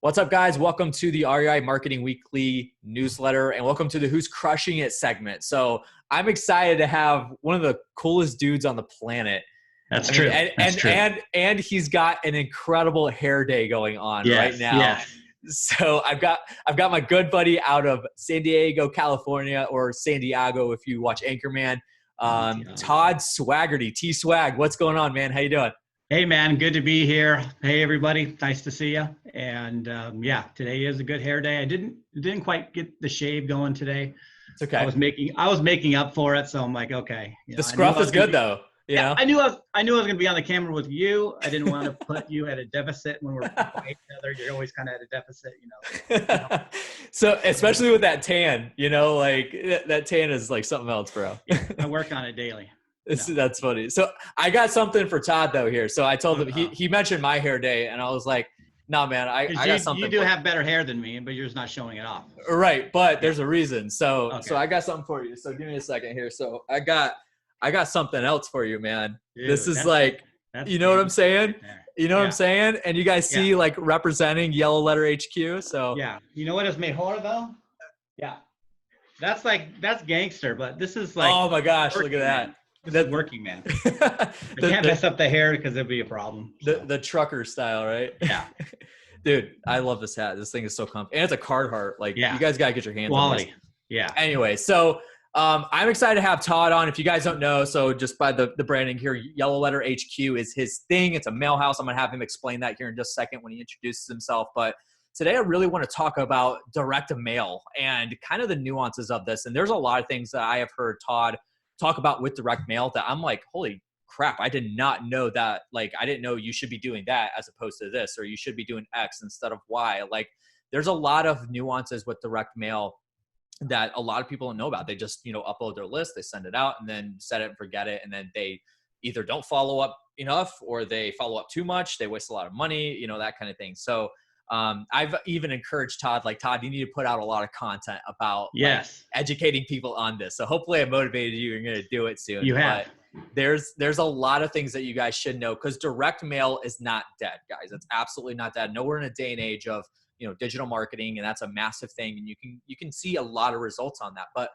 What's up, guys? Welcome to the REI Marketing Weekly newsletter, and welcome to the Who's Crushing It segment. So I'm excited to have one of the coolest dudes on the planet. That's true. And he's got an incredible hair day going on right now. Yes. So I've got my good buddy out of San Diego, California, or San Diego if you watch Anchorman. Todd Swaggerty, T-Swag. What's going on, man? How you doing? Hey, man. Good to be here. Hey, everybody. Nice to see you. And today is a good hair day. I didn't quite get the shave going today. It's okay. I was making up for it, so I'm like, okay. The scruff is good though. Yeah, I knew I was going to be on the camera with you. I didn't want to put you at a deficit when we're fighting each other. You're always kind of at a deficit, So especially with that tan, like that tan is like something else, bro. Yeah, I work on it daily. That's funny. So I got something for Todd though here. So I told him he mentioned my hair day, and I was like, "No, man, I got something." You do have better hair than me, but you're just not showing it off. Right, but there's a reason. So I got something for you. So give me a second here. So I got something else for you, man. Dude, this is like, you know what I'm saying? You know what I'm saying? And you guys see like representing Yellow Letter HQ. So yeah, you know what is mejor though? Yeah, that's gangster. But this is like, oh my gosh, look at that. That's working, man. I can't mess up the hair because it'd be a problem. So. The trucker style, right? Yeah. Dude, I love this hat. This thing is so comfy. And it's a Carhartt. Like, you guys got to get your hands on this. Yeah. Anyway, so I'm excited to have Todd on. If you guys don't know, so just by the branding here, Yellow Letter HQ is his thing. It's a mail house. I'm going to have him explain that here in just a second when he introduces himself. But today I really want to talk about direct mail and kind of the nuances of this. And there's a lot of things that I have heard Todd talk about with direct mail that I'm like, holy crap, I did not know that. Like, I didn't know you should be doing that as opposed to this, or you should be doing X instead of Y. Like, there's a lot of nuances with direct mail that a lot of people don't know about. They just, upload their list, they send it out and then set it and forget it. And then they either don't follow up enough or they follow up too much. They waste a lot of money, that kind of thing. So I've even encouraged Todd, like, Todd, you need to put out a lot of content about educating people on this. So hopefully I motivated you. You're going to do it soon. You have. But there's a lot of things that you guys should know because direct mail is not dead, guys. It's absolutely not dead. No, we're in a day and age of, digital marketing, and that's a massive thing. And you can see a lot of results on that, but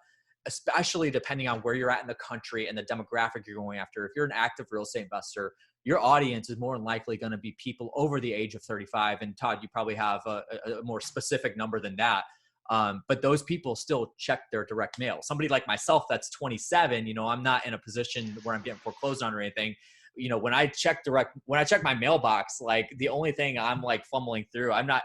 especially depending on where you're at in the country and the demographic you're going after. If you're an active real estate investor, your audience is more than likely going to be people over the age of 35. And Todd, you probably have a more specific number than that. But those people still check their direct mail. Somebody like myself that's 27, I'm not in a position where I'm getting foreclosed on or anything. When I check my mailbox, like the only thing I'm like fumbling through, I'm not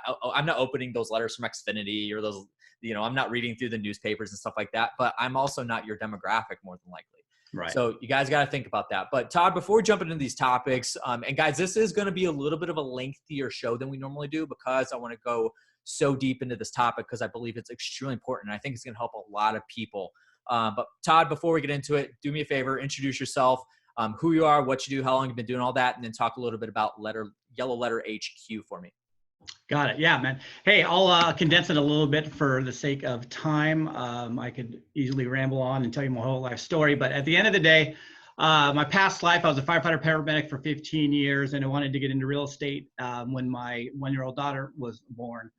opening those letters from Xfinity or those, I'm not reading through the newspapers and stuff like that, but I'm also not your demographic more than likely. Right. So you guys got to think about that. But Todd, before we jump into these topics, and guys, this is going to be a little bit of a lengthier show than we normally do because I want to go so deep into this topic because I believe it's extremely important. And I think it's going to help a lot of people. But Todd, before we get into it, do me a favor, introduce yourself, who you are, what you do, how long you've been doing all that, and then talk a little bit about Yellow Letter HQ for me. Got it. Yeah, man. Hey, I'll condense it a little bit for the sake of time. I could easily ramble on and tell you my whole life story, but at the end of the day, my past life, I was a firefighter paramedic for 15 years, and I wanted to get into real estate when my one-year-old daughter was born.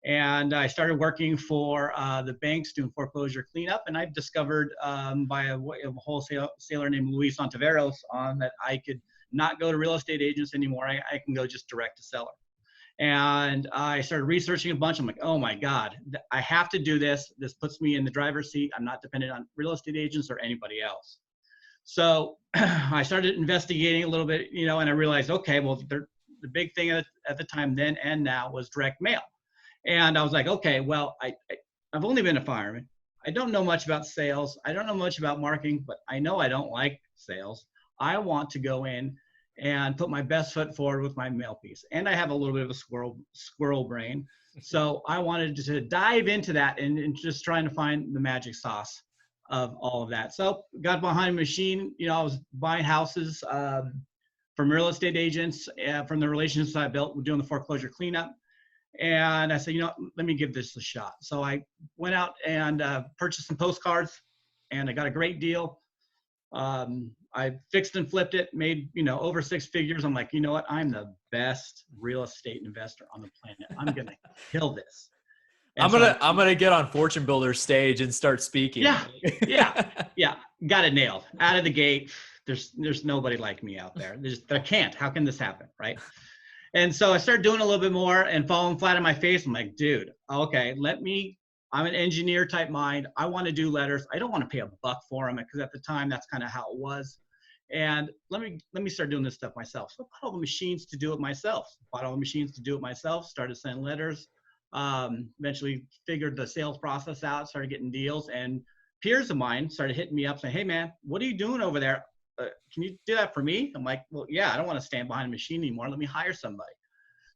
And I started working for the banks doing foreclosure cleanup, and I discovered by a wholesaler named Luis Ontiveros that I could not go to real estate agents anymore. I can go just direct to seller. And I started researching a bunch. I'm like, oh my God, I have to do this. This puts me in the driver's seat. I'm not dependent on real estate agents or anybody else. So I started investigating a little bit, and I realized, okay, well, the big thing at the time then and now was direct mail. And I was like, okay, well, I've only been a fireman. I don't know much about sales. I don't know much about marketing, but I know I don't like sales. I want to go in and put my best foot forward with my mail piece. And I have a little bit of a squirrel brain. So I wanted to dive into that and just trying to find the magic sauce of all of that. So got behind a machine. I was buying houses from real estate agents, from the relationships I built doing the foreclosure cleanup. And I said, let me give this a shot. So I went out and purchased some postcards, and I got a great deal. I fixed and flipped it, made, over 6 figures. I'm like, you know what? I'm the best real estate investor on the planet. I'm going to kill this. And I'm gonna get on Fortune Builder's stage and start speaking. Yeah, yeah, yeah. Got it nailed out of the gate. There's nobody like me out there. There can't. How can this happen, right? And so I started doing a little bit more and falling flat on my face. I'm like, dude, okay, I'm an engineer type mind. I want to do letters. I don't want to pay a buck for them because at the time that's kind of how it was. And let me start doing this stuff myself. So I bought all the machines to do it myself. Started sending letters. Eventually figured the sales process out, started getting deals, and peers of mine started hitting me up saying, hey man, what are you doing over there? Can you do that for me? I'm like, well, yeah, I don't want to stand behind a machine anymore. Let me hire somebody.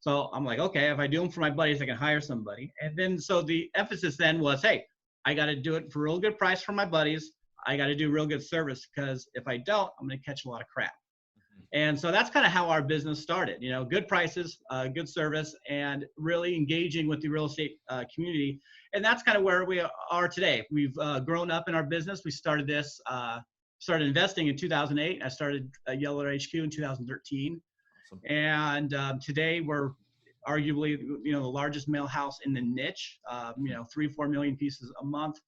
So I'm like, okay, if I do them for my buddies, I can hire somebody. And then, so the emphasis then was, hey, I got to do it for a real good price for my buddies. I got to do real good service, because if I don't, I'm going to catch a lot of crap. And so that's kind of how our business started, good prices, good service, and really engaging with the real estate community. And that's kind of where we are today. We've grown up in our business. We started investing in 2008. I started Yellow Letter HQ in 2013. Awesome. And today we're arguably, the largest mail house in the niche, 3-4 million pieces a month.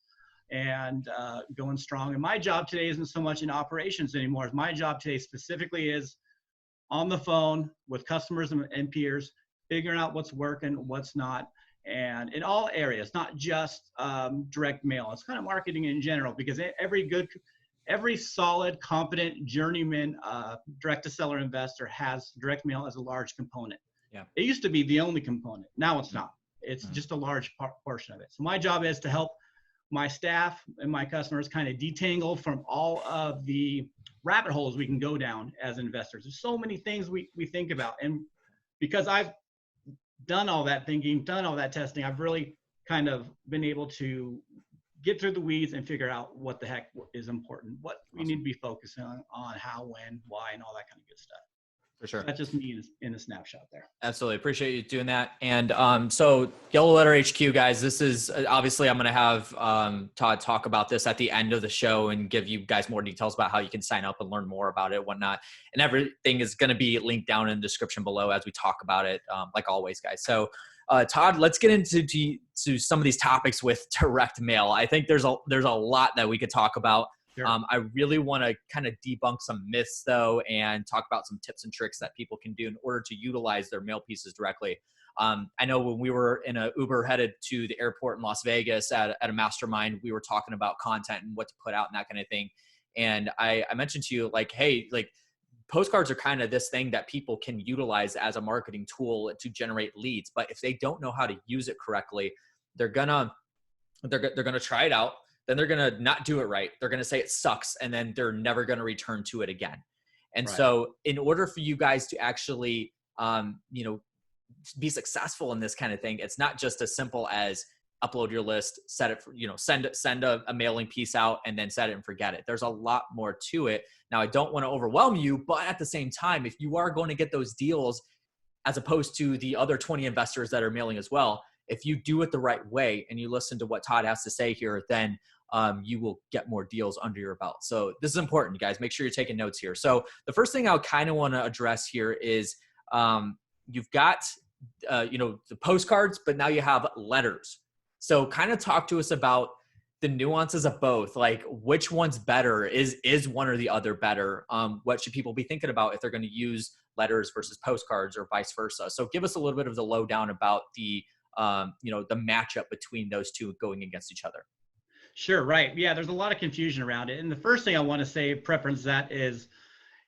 And going strong. And my job today isn't so much in operations anymore. My job today specifically is on the phone with customers and peers, figuring out what's working, what's not, and in all areas, not just direct mail. It's kind of marketing in general, because every solid, competent journeyman direct-to-seller investor has direct mail as a large component. Yeah. It used to be the only component. Now it's not. It's just a large portion of it. So my job is to help my staff and my customers kind of detangle from all of the rabbit holes we can go down as investors. There's so many things we think about. And because I've done all that thinking, done all that testing, I've really kind of been able to get through the weeds and figure out what the heck is important, what we need to be focusing on how, when, why, and all that kind of good stuff. For sure. That's just me in a snapshot there. Absolutely. Appreciate you doing that. And so Yellow Letter HQ, guys, this is obviously I'm going to have Todd talk about this at the end of the show and give you guys more details about how you can sign up and learn more about it, whatnot. And everything is going to be linked down in the description below as we talk about it, like always, guys. So Todd, let's get into some of these topics with direct mail. I think there's a lot that we could talk about. Sure. I really want to kind of debunk some myths, though, and talk about some tips and tricks that people can do in order to utilize their mail pieces directly. I know when we were in an Uber headed to the airport in Las Vegas at a mastermind, we were talking about content and what to put out and that kind of thing. And I mentioned to you, like, hey, like postcards are kind of this thing that people can utilize as a marketing tool to generate leads. But if they don't know how to use it correctly, they're gonna try it out. Then they're going to not do it right. They're going to say it sucks, and then they're never going to return to it again. And right. So in order for you guys to actually, be successful in this kind of thing, it's not just as simple as upload your list, set it for, send a mailing piece out and then set it and forget it. There's a lot more to it. Now, I don't want to overwhelm you, but at the same time, if you are going to get those deals, as opposed to the other 20 investors that are mailing as well, if you do it the right way and you listen to what Todd has to say here, then you will get more deals under your belt. So this is important, guys. Make sure you're taking notes here. So the first thing I kind of want to address here is you've got, the postcards, but now you have letters. So kind of talk to us about the nuances of both, like which one's better, is one or the other better? What should people be thinking about if they're going to use letters versus postcards or vice versa? So give us a little bit of the lowdown about the matchup between those two going against each other. Sure. Right. Yeah. There's a lot of confusion around it. And the first thing I want to say, preference that is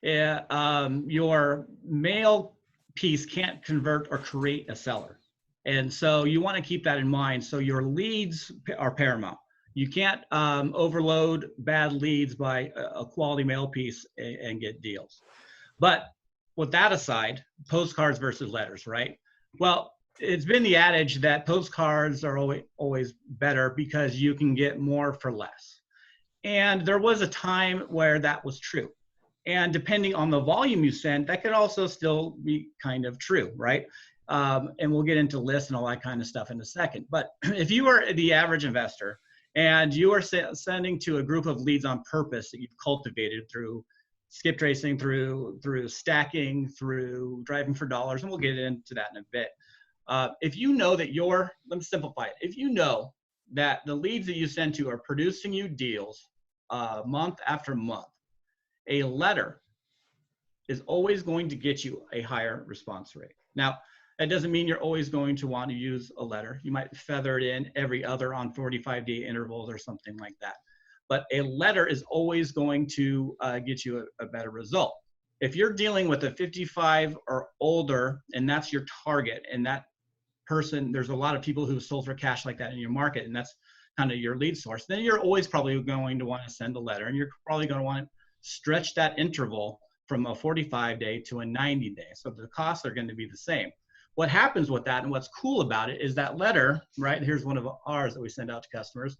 your mail piece can't convert or create a seller. And so you want to keep that in mind. So your leads are paramount. You can't overload bad leads by a quality mail piece and get deals. But with that aside, postcards versus letters, right? Well, it's been the adage that postcards are always better because you can get more for less. And there was a time where that was true. And depending on the volume you send, that could also still be kind of true, right? And we'll get into lists and all that kind of stuff in a second. But if you are the average investor and you are sending to a group of leads on purpose that you've cultivated through skip tracing, through stacking, through driving for dollars, and we'll get into that in a bit. If you know that let me simplify it. If you know that the leads that you send to are producing you deals month after month, a letter is always going to get you a higher response rate. Now, that doesn't mean you're always going to want to use a letter. You might feather it in every other on 45-day intervals or something like that. But a letter is always going to get you a better result. If you're dealing with a 55 or older, and that's your target, and that person, there's a lot of people who sold for cash like that in your market, and that's kind of your lead source, then you're always probably going to want to send a letter, and you're probably going to want to stretch that interval from a 45-day to a 90-day. So the costs are going to be the same. What happens with that, and what's cool about it, is that letter, right? Here's one of ours that we send out to customers,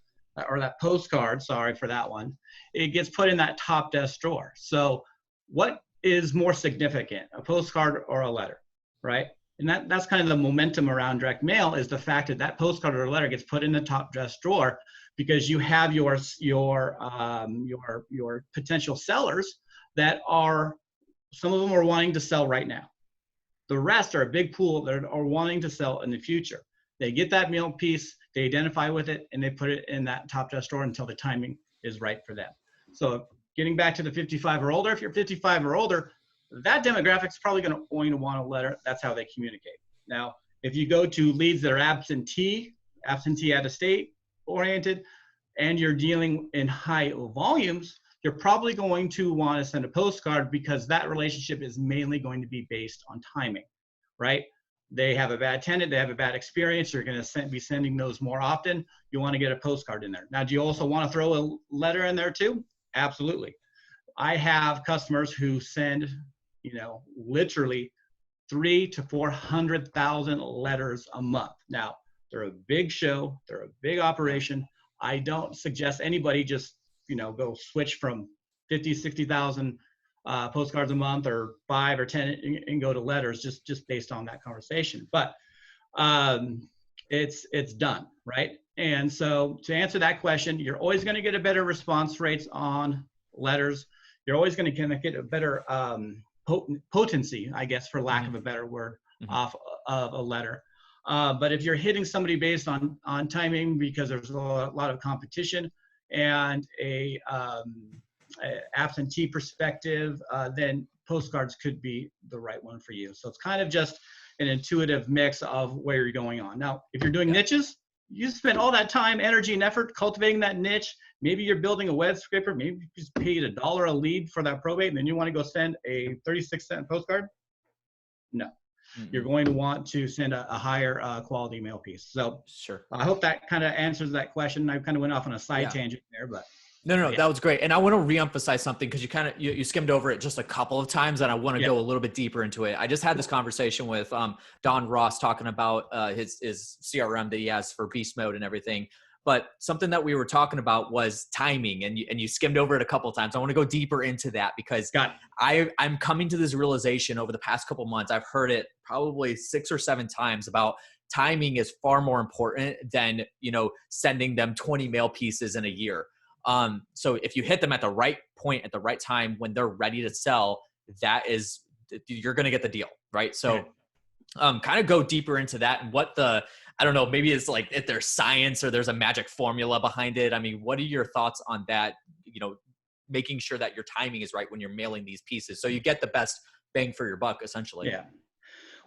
or that postcard, sorry for that one. It gets put in that top desk drawer. So what is more significant, a postcard or a letter, right? And that's kind of the momentum around direct mail, is the fact that that postcard or letter gets put in the top desk drawer, because you have your potential sellers that are, some of them are wanting to sell right now. The rest are a big pool that are wanting to sell in the future. They get that mail piece, they identify with it, and they put it in that top desk drawer until the timing is right for them. So getting back to the 55 or older, if you're 55 or older, that demographic is probably going to want a letter. That's how they communicate. Now, if you go to leads that are absentee out of state oriented, and you're dealing in high volumes, you're probably going to want to send a postcard, because that relationship is mainly going to be based on timing, right? They have a bad tenant, they have a bad experience, you're going to be sending those more often. You want to get a postcard in there. Now, do you also want to throw a letter in there too? Absolutely. I have customers who send, literally 300,000 to 400,000 letters a month. Now, they're a big show, they're a big operation. I don't suggest anybody just go switch from 50, 60,000 postcards a month, or 5 or 10 and go to letters just based on that conversation. But it's done, right? And so to answer that question, you're always going to get a better response rates on letters. You're always going to get a better potency, I guess, for lack of a better word, off of a letter. But if you're hitting somebody based on timing, because there's a lot of competition, and a absentee perspective, then postcards could be the right one for you. So it's kind of just an intuitive mix of where you're going on. Now, if you're doing niches, you spend all that time, energy, and effort cultivating that niche. Maybe you're building a web scraper. Maybe you just paid $1 a lead for that probate, and then you want to go send a 36-cent postcard. No. You're going to want to send a higher quality mail piece. So sure. I hope that kind of answers that question. I kind of went off on a side tangent there, but. No, that was great. And I want to reemphasize something, because you skimmed over it just a couple of times, and I want to go a little bit deeper into it. I just had this conversation with Don Ross talking about his CRM that he has for beast mode and everything. But something that we were talking about was timing, and you skimmed over it a couple of times. I want to go deeper into that, because I'm coming to this realization over the past couple of months. I've heard it probably 6 or 7 times about timing is far more important than, sending them 20 mail pieces in a year. So if you hit them at the right point, at the right time, when they're ready to sell, you're going to get the deal. Right. So, kind of go deeper into that, and I don't know, maybe it's like if there's science or there's a magic formula behind it. I mean, what are your thoughts on that? Making sure that your timing is right when you're mailing these pieces, so you get the best bang for your buck, essentially. Yeah.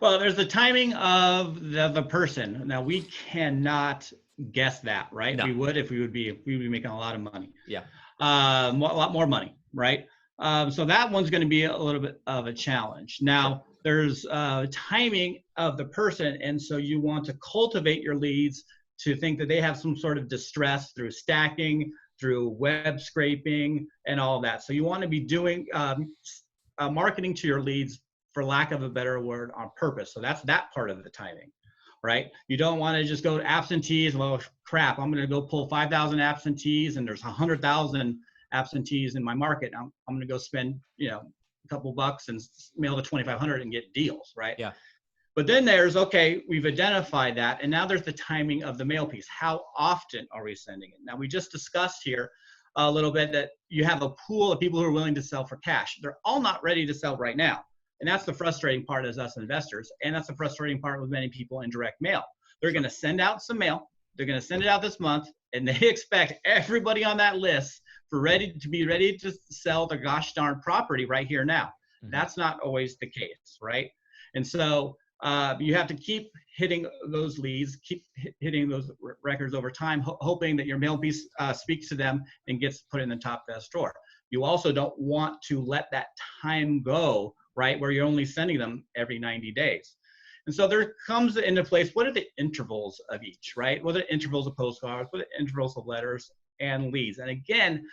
Well, there's the timing of the person. Now, we cannot guess that, right? No. We would if we would be making a lot of money. Yeah. A lot more money, right? So that one's going to be a little bit of a challenge. Now, there's timing of the person, and so you want to cultivate your leads to think that they have some sort of distress through stacking, through web scraping, and all of that. So you want to be doing marketing to your leads, for lack of a better word, on purpose. So that's that part of the timing, right? You don't want to just go to absentees. Well, crap, I'm going to go pull 5,000 absentees, and there's 100,000 absentees in my market. I'm going to go spend, a couple bucks and mail to 2,500 and get deals, right? Yeah. But then there's, okay, we've identified that, and now there's the timing of the mail piece. How often are we sending it? Now, we just discussed here a little bit, that you have a pool of people who are willing to sell for cash. They're all not ready to sell right now. And that's the frustrating part as us investors. And that's the frustrating part with many people in direct mail. They're going to send out some mail. They're going to send it out this month, and they expect everybody on that list to be ready to sell the gosh darn property right here now. Mm-hmm. That's not always the case, right? And so you have to keep hitting those leads, keep hitting those records over time, hoping that your mail piece speaks to them and gets put in the top desk drawer. You also don't want to let that time go, right, where you're only sending them every 90 days. And so there comes into place, what are the intervals of each, right? What are the intervals of postcards? What are the intervals of letters and leads? And again,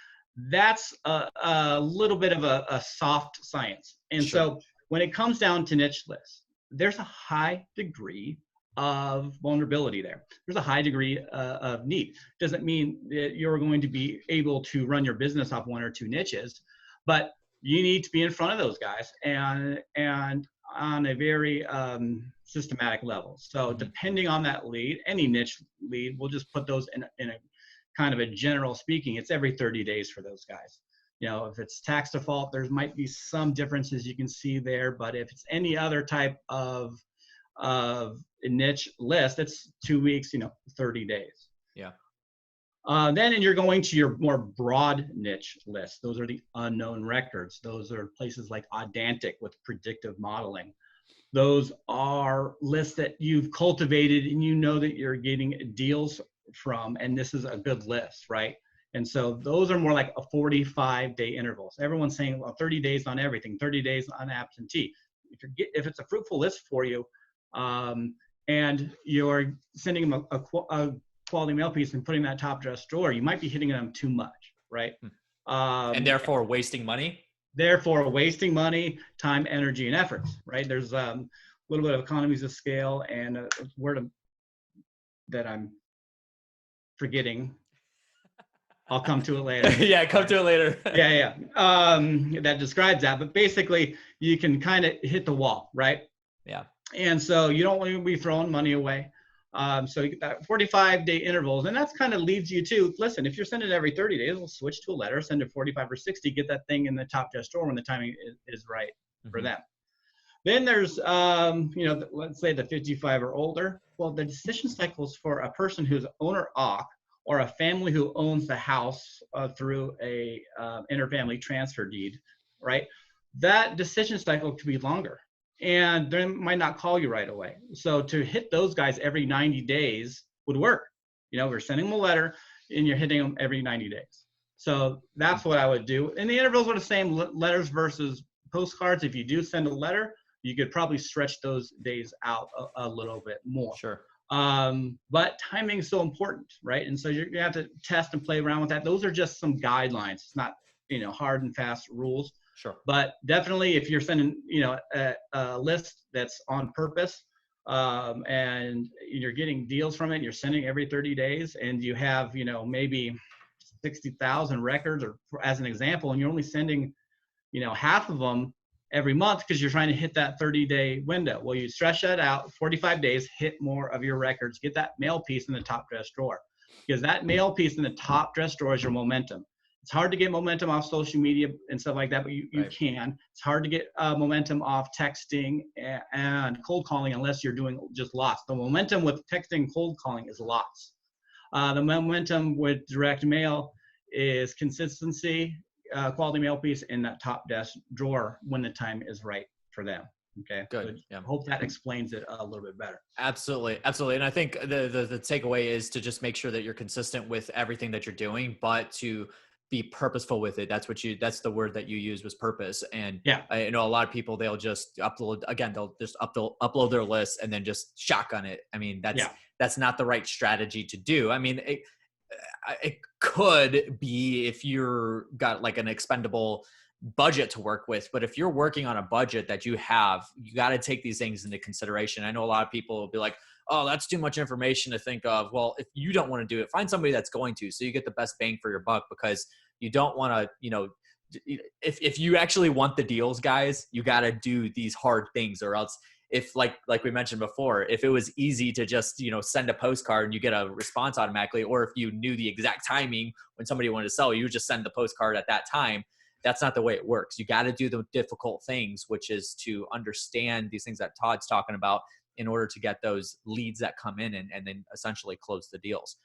that's a little bit of a soft science. And so when it comes down to niche lists, there's a high degree of vulnerability there. There's a high degree of need. Doesn't mean that you're going to be able to run your business off one or two niches, but you need to be in front of those guys and on a very systematic level. So depending on that lead, any niche lead, we'll just put those in a kind of a general speaking, it's every 30 days for those guys. You know, if it's tax default, there might be some differences you can see there, but if it's any other type of a niche list, it's 2 weeks, 30 days. Yeah. Then you're going to your more broad niche list. Those are the unknown records. Those are places like Audantic with predictive modeling. Those are lists that you've cultivated and you know that you're getting deals from, and this is a good list, right? And so those are more like a 45-day intervals. Everyone's saying, well, 30 days on everything, 30 days on absentee. If it's a fruitful list for you, and you're sending them a quality mail piece and putting that top dress drawer, you might be hitting them too much, right? And therefore wasting money? Therefore wasting money, time, energy, and efforts, right? There's a little bit of economies of scale and a word that I'm forgetting. I'll come to it later. Yeah, come to it later. Yeah. That describes that. But basically, you can kind of hit the wall, right? Yeah. And so you don't want to be throwing money away. So you get that 45-day intervals, and that's kind of leads you to, listen, if you're sending it every 30 days, we'll switch to a letter, send it 45 or 60, get that thing in the top desk drawer when the timing is right for them. Then there's, let's say the 55 or older. Well, the decision cycles for a person who's owner-occ or a family who owns the house through a interfamily transfer deed, right? That decision cycle could be longer. And they might not call you right away. So to hit those guys every 90 days would work. We're sending them a letter and you're hitting them every 90 days. So that's what I would do. And the intervals are the same, letters versus postcards. If you do send a letter, you could probably stretch those days out a little bit more. Sure. But timing is so important, right? And so you're gonna have to test and play around with that. Those are just some guidelines. It's not, hard and fast rules. Sure. But definitely if you're sending, a list that's on purpose, and you're getting deals from it, you're sending every 30 days and you have, maybe 60,000 records, or as an example, and you're only sending, half of them every month because you're trying to hit that 30-day window. Well, you stretch that out, 45 days, hit more of your records, get that mail piece in the top dress drawer, because that mail piece in the top dress drawer is your momentum. It's hard to get momentum off social media and stuff like that, but you can. It's hard to get momentum off texting and cold calling unless you're doing just lots. The momentum with texting and cold calling is lots. The momentum with direct mail is consistency, quality mail piece in that top desk drawer when the time is right for them. Okay. Good. Yeah. I hope that explains it a little bit better. Absolutely. And I think the takeaway is to just make sure that you're consistent with everything that you're doing, but to be purposeful with it. That's the word that you used, was purpose. And yeah, I know a lot of people, they'll just upload their list and then just shotgun it. I mean, that's not the right strategy to do. I mean, it could be if you're got like an expendable budget to work with, but if you're working on a budget that you have, you got to take these things into consideration. I know a lot of people will be like, oh, that's too much information to think of. Well, if you don't want to do it, find somebody that's going to, so you get the best bang for your buck, because you don't want to, if you actually want the deals, guys, you got to do these hard things, or else if like we mentioned before, if it was easy to just, send a postcard and you get a response automatically, or if you knew the exact timing when somebody wanted to sell, you would just send the postcard at that time. That's not the way it works. You got to do the difficult things, which is to understand these things that Todd's talking about in order to get those leads that come in and then essentially close the deals.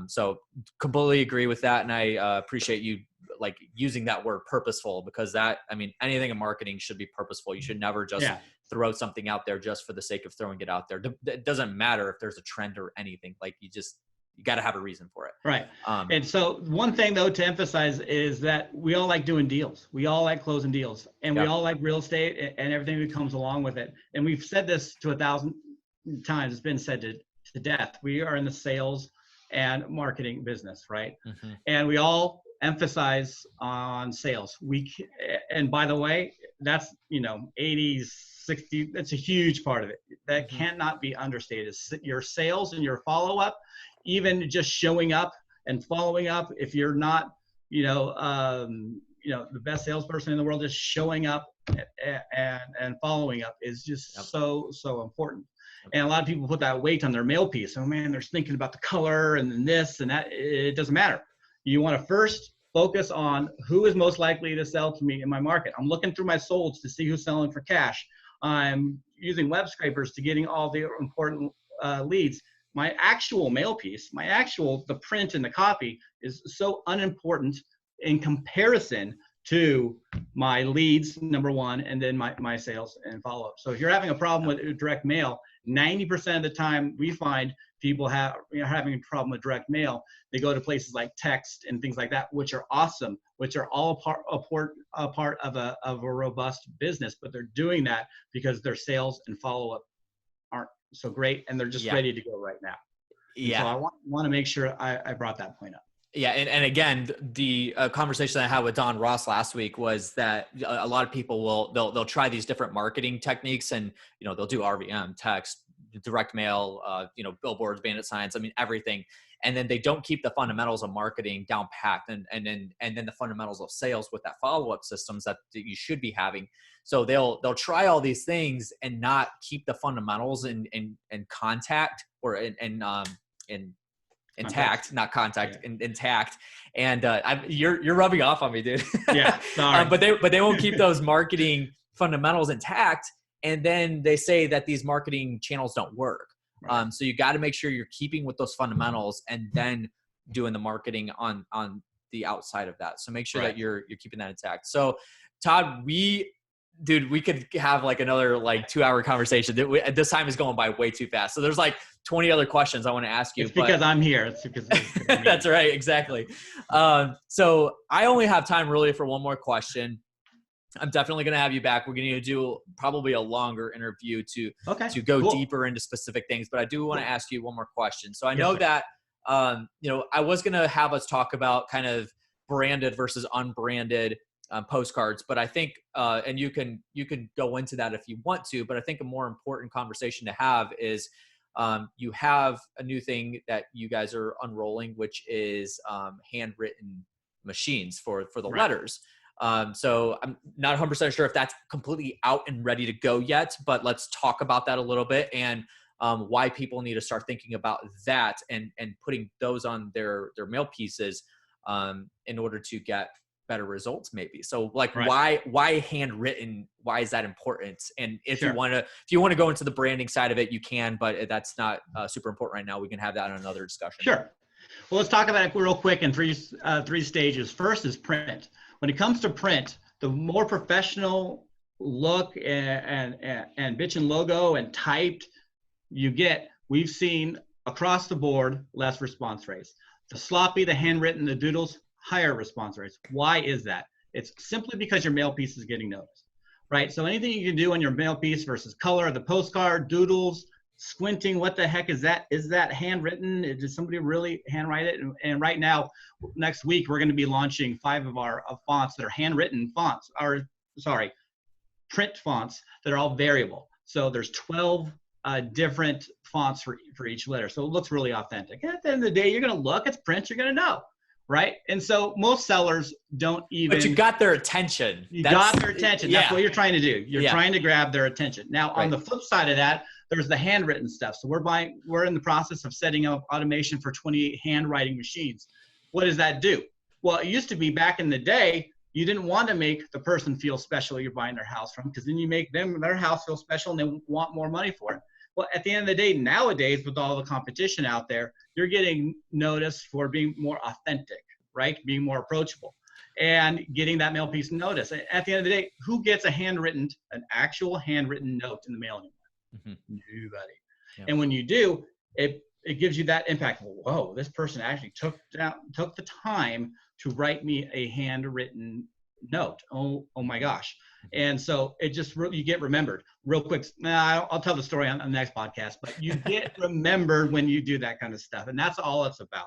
So completely agree with that. And I appreciate you like using that word purposeful, because anything in marketing should be purposeful. You should never just throw something out there just for the sake of throwing it out there. It doesn't matter if there's a trend or anything. Like you got to have a reason for it. Right. And so one thing though to emphasize is that we all like doing deals. We all like closing deals, and we all like real estate and everything that comes along with it. And we've said this to 1,000 times. It's been said to death. We are in the sales and marketing business, right? Mm-hmm. And we all emphasize on sales. And by the way, that's 80, 60. That's a huge part of it. That cannot be understated. Your sales and your follow-up, even just showing up and following up. If you're not, the best salesperson in the world, just showing up and following up is just so important. And a lot of people put that weight on their mail piece. Oh man, they're thinking about the color and this and that. It doesn't matter. You want to first focus on who is most likely to sell to me in my market. I'm looking through my solds to see who's selling for cash. I'm using web scrapers to getting all the important leads. My actual mail piece, the print and the copy is so unimportant in comparison to my leads, number one, and then my sales and follow-up. So if you're having a problem with direct mail, 90% of the time we find people having a problem with direct mail, they go to places like text and things like that, which are awesome, which are all a part of a robust business, but they're doing that because their sales and follow-up aren't so great, and they're just ready to go right now. And so I want to make sure I brought that point up. Yeah. And again, the conversation I had with Don Ross last week was that a lot of people they'll try these different marketing techniques, and, they'll do RVM, text, direct mail, billboards, bandit signs, everything. And then they don't keep the fundamentals of marketing down packed, and then the fundamentals of sales with that follow-up systems that you should be having. So they'll try all these things and not keep the fundamentals in contact or intact, not contact, intact. And you're rubbing off on me, dude. Yeah, sorry. But they won't keep those marketing fundamentals intact. And then they say that these marketing channels don't work. Right. So you got to make sure you're keeping with those fundamentals and then doing the marketing on the outside of that. So make sure that you're keeping that intact. So Todd, we could have like another 2-hour conversation. This time is going by way too fast. So there's 20 other questions I want to ask you. It's because I'm here. It's because that's right. Exactly. So I only have time really for one more question. I'm definitely going to have you back. We're going to do probably a longer interview to go deeper into specific things, but I do want to ask you one more question. So I know that, I was going to have us talk about kind of branded versus unbranded postcards, but I think, and you can go into that if you want to, but I think a more important conversation to have is, you have a new thing that you guys are unrolling, which is handwritten machines for the letters. So I'm not 100% sure if that's completely out and ready to go yet, but let's talk about that a little bit and why people need to start thinking about that and putting those on their mail pieces in order to get better results maybe. So why handwritten? Why is that important? And if you want to go into the branding side of it, you can, but that's not super important right now. We can have that in another discussion. Sure. Well, let's talk about it real quick in three stages. First is print. When it comes to print, the more professional look and bitchin' logo and typed you get, we've seen across the board less response rates. The sloppy, the handwritten, the doodles, higher response rates. Why is that? It's simply because your mail piece is getting noticed, right? So anything you can do on your mail piece versus color, the postcard, doodles, squinting, what the heck is that? Is that handwritten? Did somebody really handwrite it? And right now, next week, we're going to be launching 5 of our fonts that are handwritten fonts, print fonts that are all variable. So there's 12 different fonts for each letter. So it looks really authentic. And at the end of the day, you're going to look, it's print, you're going to know. right? And so most sellers don't even. But you got their attention. You got their attention. That's what you're trying to do. You're trying to grab their attention. Now, on the flip side of that, there's the handwritten stuff. So we're in the process of setting up automation for 28 handwriting machines. What does that do? Well, it used to be back in the day, you didn't want to make the person feel special you're buying their house from, because then you make their house feel special and they want more money for it. Well, at the end of the day, nowadays, with all the competition out there, you're getting noticed for being more authentic, right? Being more approachable and getting that mail piece notice. At the end of the day, who gets an actual handwritten note in the mail anymore? Nobody. Yeah. And when you do, it gives you that impact. Whoa, this person actually took the time to write me a handwritten note. Oh my gosh. And so it just you get remembered real quick. I'll tell the story on the next podcast, but you get remembered when you do that kind of stuff. And that's all it's about.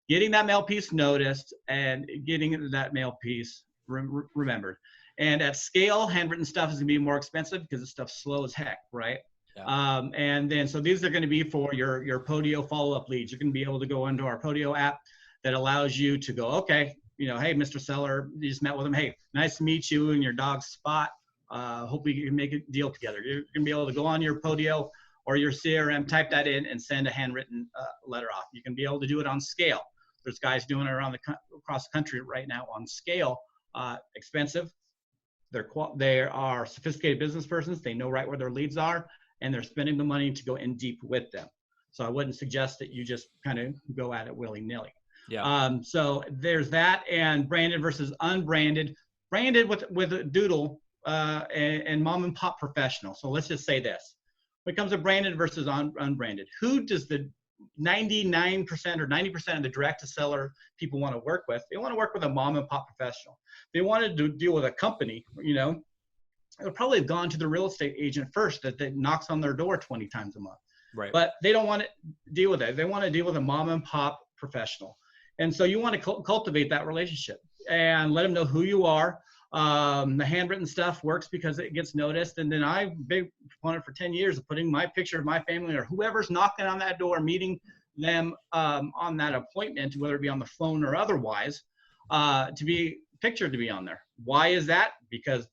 Getting that mail piece noticed and getting that mail piece remembered. And at scale, handwritten stuff is gonna be more expensive because the stuff's slow as heck, right? Yeah. And then, so these are going to be for your Podio follow-up leads. You're going to be able to go into our Podio app that allows you to go, okay, hey, Mr. Seller, you just met with him. Hey, nice to meet you in your dog's spot. Hope we can make a deal together. You're going to be able to go on your Podio or your CRM, type that in, and send a handwritten letter off. You can be able to do it on scale. There's guys doing it across the country right now on scale. Expensive. They are sophisticated business persons. They know right where their leads are, and they're spending the money to go in deep with them. So I wouldn't suggest that you just kind of go at it willy-nilly. Yeah. So there's that, and branded versus unbranded. Branded with a doodle and mom and pop professional. So let's just say this. When it comes to branded versus unbranded, who does the 99% or 90% of the direct-to-seller people want to work with? They want to work with a mom and pop professional. They wanted to deal with a company, they'll probably have gone to the real estate agent first that knocks on their door 20 times a month. Right. But they don't want to deal with it. They want to deal with a mom and pop professional. And so you want to cultivate that relationship and let them know who you are. The handwritten stuff works because it gets noticed. And then I've been a proponent for 10 years of putting my picture of my family or whoever's knocking on that door, meeting them on that appointment, whether it be on the phone or otherwise, to be pictured to be on there. Why is that? Because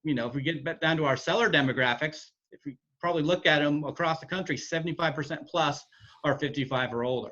if we get down to our seller demographics, if we probably look at them across the country, 75% plus are 55 or older.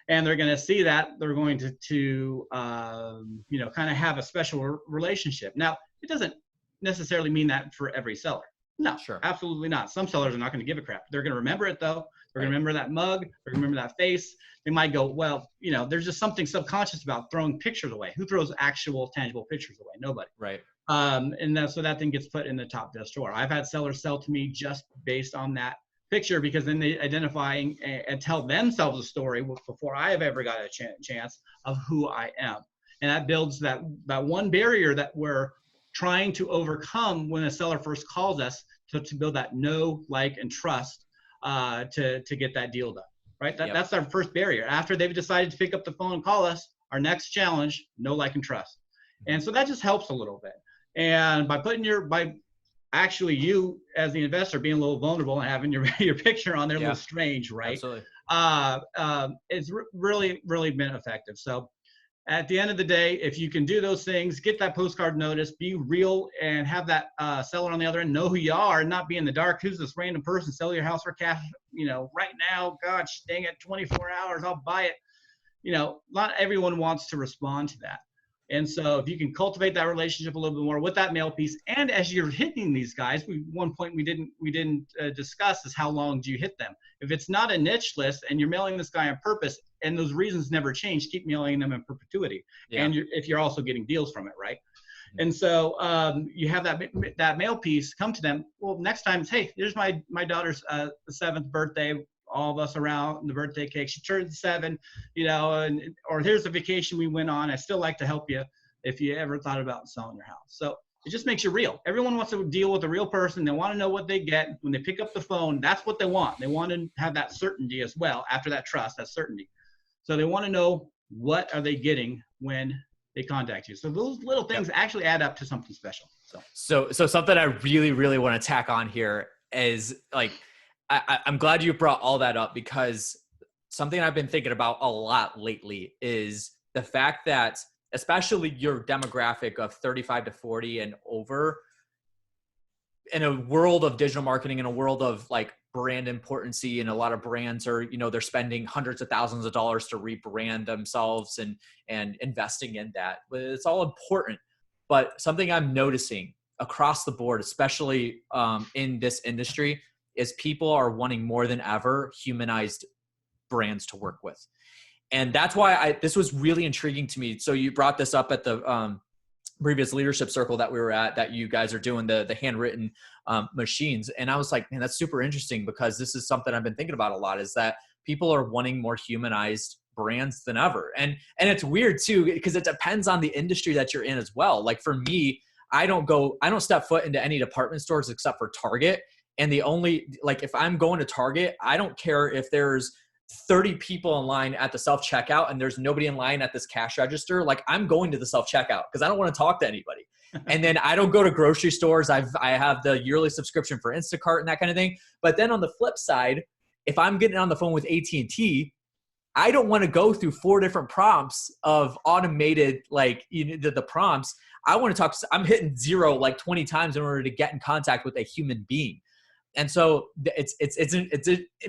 And they're going to see that. They're going to kind of have a special relationship. Now, it doesn't necessarily mean that for every seller. No, sure. Absolutely not. Some sellers are not going to give a crap. They're going to remember it, though. They're going to remember that mug. They're going to remember that face. They might go, well, there's just something subconscious about throwing pictures away. Who throws actual, tangible pictures away? Nobody. Right. So that thing gets put in the top desk drawer. I've had sellers sell to me just based on that picture, because then they identify and tell themselves a story before I have ever got a chance of who I am. And that builds that one barrier that we're trying to overcome when a seller first calls us to build that know, like, and trust to get that deal done, right? That's our first barrier. After they've decided to pick up the phone and call us, our next challenge, know, like, and trust. And so that just helps a little bit. And by putting actually you as the investor being a little vulnerable and having your picture on there, a little strange, right? Absolutely. It's really, really been effective. So at the end of the day, if you can do those things, get that postcard notice, be real, and have that seller on the other end know who you are and not be in the dark. Who's this random person? Sell your house for cash, right now. Gosh, dang it, 24 hours, I'll buy it. Not everyone wants to respond to that. And so if you can cultivate that relationship a little bit more with that mail piece, and as you're hitting these guys, one point we didn't discuss is how long do you hit them. If it's not a niche list and you're mailing this guy on purpose and those reasons never change, keep mailing them in perpetuity. Yeah. And if you're also getting deals from it, right? Mm-hmm. And so you have that mail piece come to them. Well, next time it's, hey, here's my daughter's 7th birthday. All of us around the birthday cake. She turned 7, or here's the vacation we went on. I still like to help you if you ever thought about selling your house. So it just makes you real. Everyone wants to deal with a real person. They want to know what they get when they pick up the phone. That's what they want. They want to have that certainty as well. After that trust, that certainty. So they want to know, what are they getting when they contact you? So those little things actually add up to something special. So something I really, really want to tack on here is, like, I'm glad you brought all that up, because something I've been thinking about a lot lately is the fact that especially your demographic of 35 to 40 and over, in a world of digital marketing, in a world of like brand importancy, and a lot of brands are, you know, they're spending hundreds of thousands of dollars to rebrand themselves and investing in that. But it's all important. But something I'm noticing across the board, especially in this industry, is people are wanting more than ever humanized brands to work with. And that's why this was really intriguing to me. So you brought this up at the previous leadership circle that we were at, that you guys are doing the handwritten machines. And I was like, man, that's super interesting, because this is something I've been thinking about a lot, is that people are wanting more humanized brands than ever. And it's weird too, because it depends on the industry that you're in as well. Like for me, I don't step foot into any department stores except for Target. And the only, like, if I'm going to Target, I don't care if there's 30 people in line at the self-checkout and there's nobody in line at this cash register. Like, I'm going to the self-checkout because I don't want to talk to anybody. And then I don't go to grocery stores. I have the yearly subscription for Instacart and that kind of thing. But then on the flip side, if I'm getting on the phone with AT&T, I don't want to go through 4 different prompts of automated, like, you know, the prompts. I want to talk. I'm hitting 0 like 20 times in order to get in contact with a human being. And so it's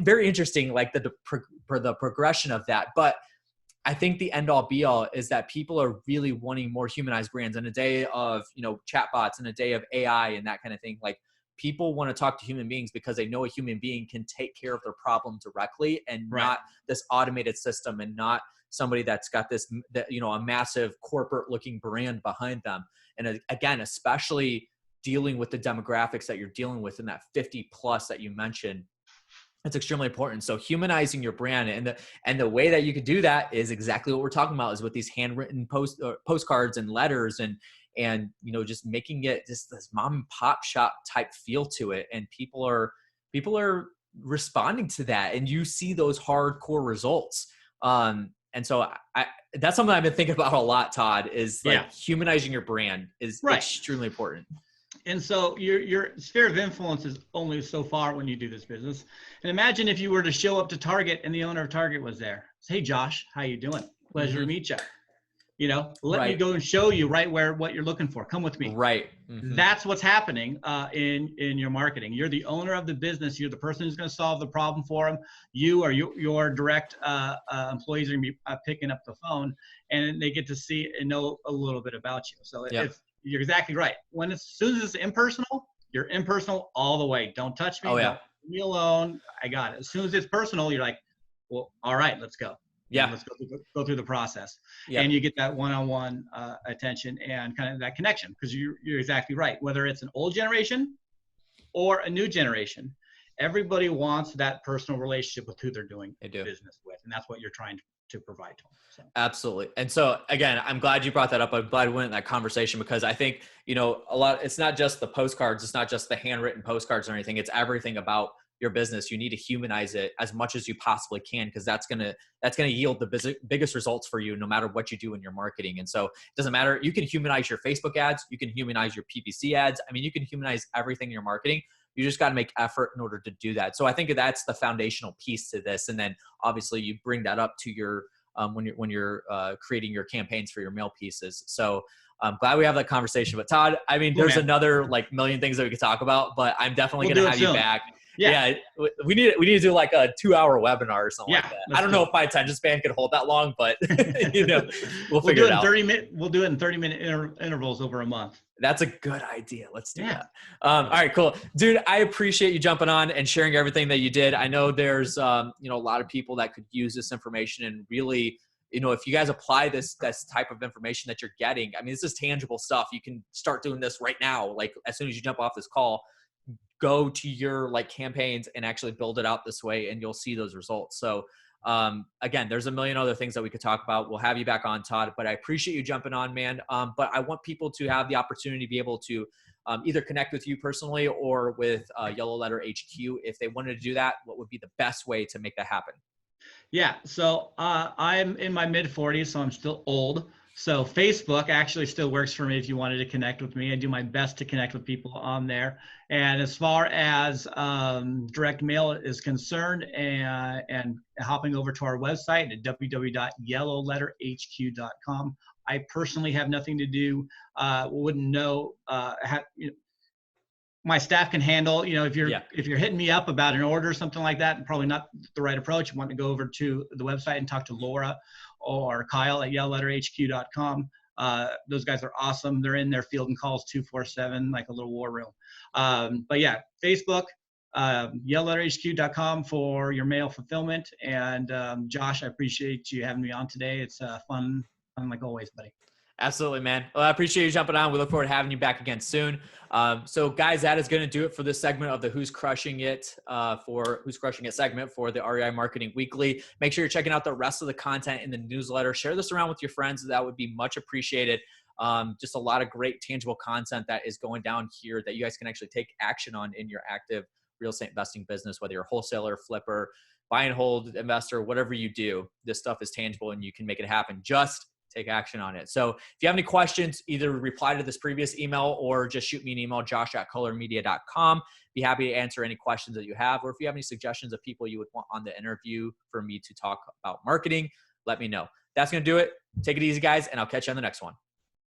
very interesting, like the progression of that. But I think the end all be all is that people are really wanting more humanized brands in a day of, you know, chatbots, in a day of AI and that kind of thing. Like, people want to talk to human beings because they know a human being can take care of their problem directly, and not this automated system, and not somebody that's got this, you know, a massive corporate looking brand behind them. And again, especially dealing with the demographics that you're dealing with in that 50 plus that you mentioned, it's extremely important. So humanizing your brand, and the way that you could do that is exactly what we're talking about, is with these handwritten postcards and letters, and you know, just making it just this mom and pop shop type feel to it. And people are responding to that, and you see those hardcore results. And so that's something I've been thinking about a lot, Todd, is like humanizing your brand is extremely important. And so your sphere of influence is only so far when you do this business. And imagine if you were to show up to Target and the owner of Target was there. Say, hey, Josh, how you doing? Pleasure to meet you. You know, let me go and show you what you're looking for. Come with me. Right. Mm-hmm. That's what's happening in your marketing. You're the owner of the business. You're the person who's going to solve the problem for them. You or your direct employees are going to be picking up the phone, and they get to see and know a little bit about you. So you're exactly right. As soon as it's impersonal, you're impersonal all the way. Don't touch me. Don't leave me alone. I got it. As soon as it's personal, you're like, well, all right, let's go. Yeah. Let's go through the process. Yeah. And you get that one-on-one attention and kind of that connection, because you're exactly right. Whether it's an old generation or a new generation, everybody wants that personal relationship with who they're doing business with. And that's what you're trying to provide to them. So. Absolutely. And so again, I'm glad you brought that up. I'm glad we went in that conversation, because I think, you know, it's not just the postcards. It's not just the handwritten postcards or anything. It's everything about your business. You need to humanize it as much as you possibly can, because that's going to yield the biggest results for you, no matter what you do in your marketing. And so it doesn't matter. You can humanize your Facebook ads. You can humanize your PPC ads. I mean, you can humanize everything in your marketing. You just got to make effort in order to do that. So I think that's the foundational piece to this. And then obviously you bring that up to your, when you're creating your campaigns for your mail pieces. So I'm glad we have that conversation. But Todd, I mean, there's another like million things that we could talk about, but I'm definitely going to have you back. Yeah, we need to do like a 2-hour webinar or something like that. I don't know if my attention span could hold that long, but you know, we'll figure it out. We'll do it in 30-minute intervals over a month. That's a good idea. Let's do that. All right, cool. Dude, I appreciate you jumping on and sharing everything that you did. I know there's, you know, a lot of people that could use this information, and really, you know, if you guys apply this type of information that you're getting, I mean, this is tangible stuff. You can start doing this right now. Like, as soon as you jump off this call, go to your like campaigns and actually build it out this way, and you'll see those results. So again, there's a million other things that we could talk about. We'll have you back on, Todd, but I appreciate you jumping on, man. But I want people to have the opportunity to be able to either connect with you personally or with Yellow Letter HQ. If they wanted to do that, what would be the best way to make that happen? Yeah. So I'm in my mid 40s, so I'm still old. So Facebook actually still works for me if you wanted to connect with me. I do my best to connect with people on there. And as far as direct mail is concerned, and hopping over to our website at www.yellowletterhq.com, I personally have nothing to do. Wouldn't know. My staff can handle. If you're hitting me up about an order or something like that, probably not the right approach. You want to go over to the website and talk to Laura or Kyle at yellowletterhq.com. Those guys are awesome. They're in there fielding calls 247 like a little war room. But yeah, Facebook, yellowletterhq.com for your mail fulfillment. And Josh, I appreciate you having me on today. It's fun like always, buddy. Absolutely, man. Well, I appreciate you jumping on. We look forward to having you back again soon. So, guys, that is going to do it for this segment of the Who's Crushing It segment for the REI Marketing Weekly. Make sure you're checking out the rest of the content in the newsletter. Share this around with your friends. That would be much appreciated. Just a lot of great tangible content that is going down here that you guys can actually take action on in your active real estate investing business, whether you're a wholesaler, flipper, buy and hold investor, whatever you do. This stuff is tangible and you can make it happen. Just take action on it. So if you have any questions, either reply to this previous email or just shoot me an email, josh@colormedia.com. Be happy to answer any questions that you have. Or if you have any suggestions of people you would want on the interview for me to talk about marketing, let me know. That's going to do it. Take it easy, guys, and I'll catch you on the next one.